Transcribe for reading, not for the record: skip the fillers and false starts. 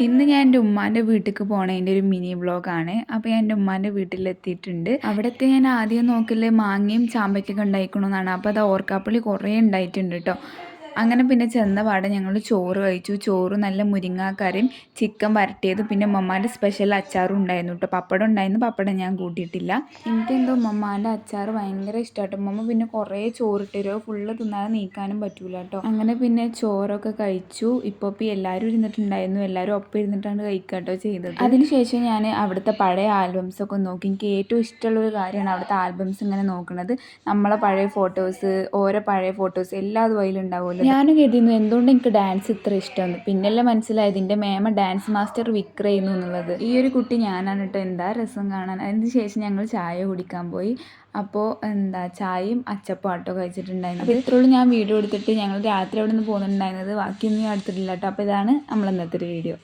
ഇന്ന് ഞാൻ എൻ്റെ ഉമ്മാൻ്റെ വീട്ടിലേക്ക് പോണതിൻ്റെ ഒരു മിനി വ്ളോഗാണ്. അപ്പോൾ ഞാൻ എൻ്റെ ഉമ്മാൻ്റെ വീട്ടിലെത്തിയിട്ടുണ്ട്. അവിടുത്തെ ഞാൻ ആദ്യം നോക്കല് മാങ്ങയും ചാമ്പയ്ക്കൊക്കെ ഉണ്ടായിക്കണമെന്നാണ്. അപ്പോൾ അത് ഓർക്കാപ്പുളി കുറേ ഉണ്ടായിട്ടുണ്ട് കേട്ടോ. അങ്ങനെ പിന്നെ ചെന്ന പാടെ ഞങ്ങൾ ചോറ് കഴിച്ചു. ചോറ് നല്ല മുരിങ്ങാക്കറിയും ചിക്കൻ വരട്ടിയത് പിന്നെ ഉമ്മമാൻ്റെ സ്പെഷ്യൽ അച്ചാറും ഉണ്ടായിരുന്നു കേട്ടോ. പപ്പടം ഉണ്ടായിരുന്നു, പപ്പടം ഞാൻ കൂട്ടിയിട്ടില്ല. എനിക്കെന്തോ ഉമ്മമാൻ്റെ അച്ചാർ ഭയങ്കര ഇഷ്ടമാട്ടോ. ഉമ്മമ്മ പിന്നെ കുറേ ചോറിട്ടരോ, ഫുള്ള് തിന്നാതെ നീക്കാനും പറ്റൂല കേട്ടോ. അങ്ങനെ പിന്നെ ചോറൊക്കെ കഴിച്ചു. ഇപ്പോൾ എല്ലാവരും ഇരുന്നിട്ടുണ്ടായിരുന്നു, എല്ലാവരും ഒപ്പം ഇരുന്നിട്ടാണ് കഴിക്കുക കേട്ടോ ചെയ്തത്. അതിനുശേഷം ഞാൻ അവിടുത്തെ പഴയ ആൽബംസൊക്കെ നോക്കി. എനിക്ക് ഏറ്റവും ഇഷ്ടമുള്ളൊരു കാര്യമാണ് അവിടുത്തെ ആൽബംസ് ഇങ്ങനെ നോക്കുന്നത്. നമ്മളെ പഴയ ഫോട്ടോസ്, ഓരോ പഴയ ഫോട്ടോസ് എല്ലാം അത് അതിലുണ്ടാവുമല്ലോ. ഞാനും കരുതിയിരുന്നു എന്തുകൊണ്ട് എനിക്ക് ഡാൻസ് ഇത്ര ഇഷ്ടമെന്ന്. പിന്നെല്ലാം മനസ്സിലായത് എൻ്റെ മേമ ഡാൻസ് മാസ്റ്റർ വിക്ര ചെയ്യുന്നു എന്നുള്ളത്. ഈ ഒരു കുട്ടി ഞാനാണ് കേട്ടോ. എന്താ രസം കാണാൻ. അതിന് ശേഷം ഞങ്ങൾ ചായ കുടിക്കാൻ പോയി. അപ്പോൾ ചായയും അച്ചപ്പം ആട്ടോ കഴിച്ചിട്ടുണ്ടായിരുന്നത്. അപ്പോൾ ഇത്രയുള്ളൂ ഞാൻ വീഡിയോ എടുത്തിട്ട്. ഞങ്ങൾ രാത്രി അവിടെ നിന്ന് പോകുന്നുണ്ടായിരുന്നത്. ബാക്കിയൊന്നും ഞാൻ എടുത്തിട്ടില്ല കേട്ടോ. അപ്പോൾ ഇതാണ് നമ്മൾ ഇന്നത്തെ ഒരു വീഡിയോ.